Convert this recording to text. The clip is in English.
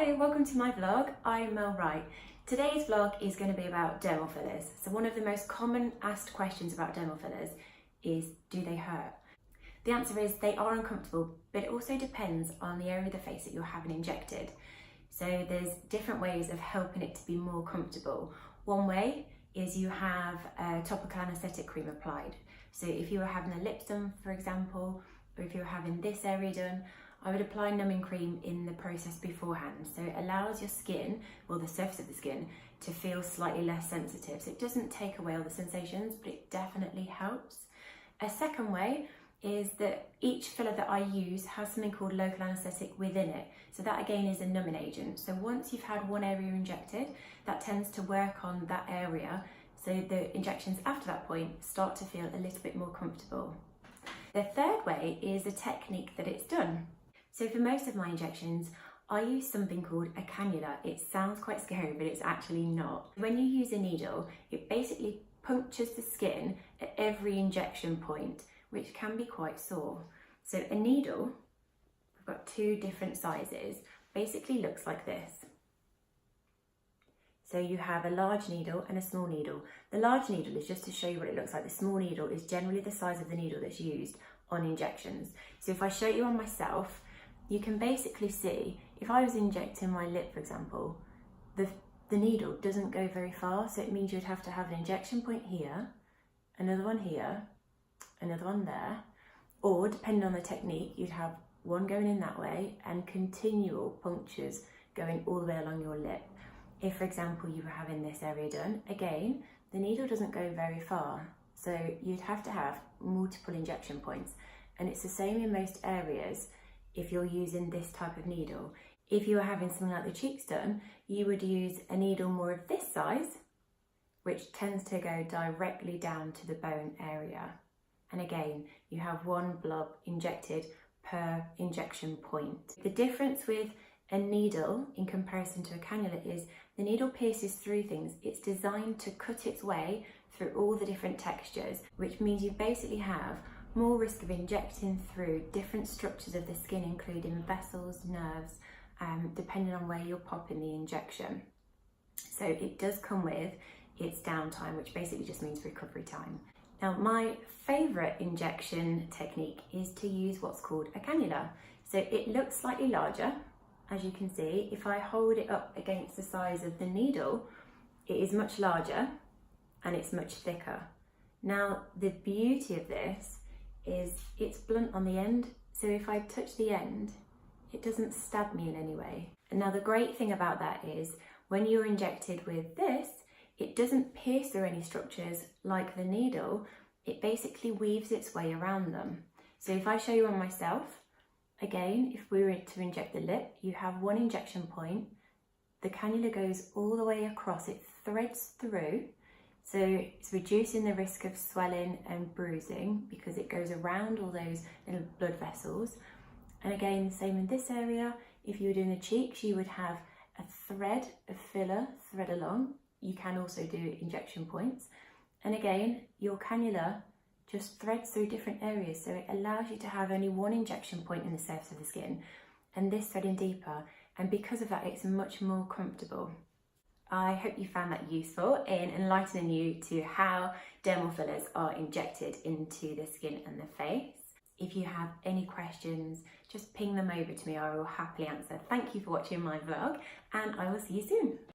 Hello, welcome to my vlog. I'm Mel Wright. Today's vlog is going to be about dermal fillers. So one of the most common asked questions about dermal fillers is, do they hurt? The answer is they are uncomfortable, but it also depends on the area of the face that you're having injected. So there's different ways of helping it to be more comfortable. One way is you have a topical anaesthetic cream applied. So if you were having the lips done, for example, or if you were having this area done, I would apply numbing cream in the process beforehand. So it allows your skin, or the surface of the skin, to feel slightly less sensitive. So it doesn't take away all the sensations, but it definitely helps. A second way is that each filler that I use has something called local anaesthetic within it. So that again is a numbing agent. So once you've had one area injected, that tends to work on that area. So the injections after that point start to feel a little bit more comfortable. The third way is the technique that it's done. So for most of my injections, I use something called a cannula. It sounds quite scary, but it's actually not. When you use a needle, it basically punctures the skin at every injection point, which can be quite sore. So a needle, I've got two different sizes, basically looks like this. So you have a large needle and a small needle. The large needle is just to show you what it looks like. The small needle is generally the size of the needle that's used on injections. So if I show you on myself, you can basically see, if I was injecting my lip, for example, the needle doesn't go very far, so it means you'd have to have an injection point here, another one here, another one there, or depending on the technique, you'd have one going in that way and continual punctures going all the way along your lip. If, for example, you were having this area done, again, the needle doesn't go very far, so you'd have to have multiple injection points, and it's the same in most areas. If you're using this type of needle. If you were having something like the cheeks done, you would use a needle more of this size, which tends to go directly down to the bone area. And again, you have one blob injected per injection point. The difference with a needle in comparison to a cannula is the needle pierces through things. It's designed to cut its way through all the different textures, which means you basically have more risk of injecting through different structures of the skin, including vessels, nerves, depending on where you're popping the injection. So it does come with its downtime, which basically just means recovery time. Now, my favourite injection technique is to use what's called a cannula. So it looks slightly larger, as you can see. If I hold it up against the size of the needle, it is much larger and it's much thicker. Now, the beauty of this is it's blunt on the end, so if I touch the end, it doesn't stab me in any way. And now the great thing about that is when you're injected with this, it doesn't pierce through any structures like the needle. It basically weaves its way around them. So if I show you on myself, again, if we were to inject the lip, you have one injection point, the cannula goes all the way across, it threads through. So it's reducing the risk of swelling and bruising because it goes around all those little blood vessels. And again, the same in this area. If you were doing the cheeks, you would have a thread of filler thread along. You can also do injection points. And again, your cannula just threads through different areas. So it allows you to have only one injection point in the surface of the skin and this threading deeper. And because of that, it's much more comfortable. I hope you found that useful in enlightening you to how dermal fillers are injected into the skin and the face. If you have any questions, just ping them over to me. I will happily answer. Thank you for watching my vlog, and I will see you soon.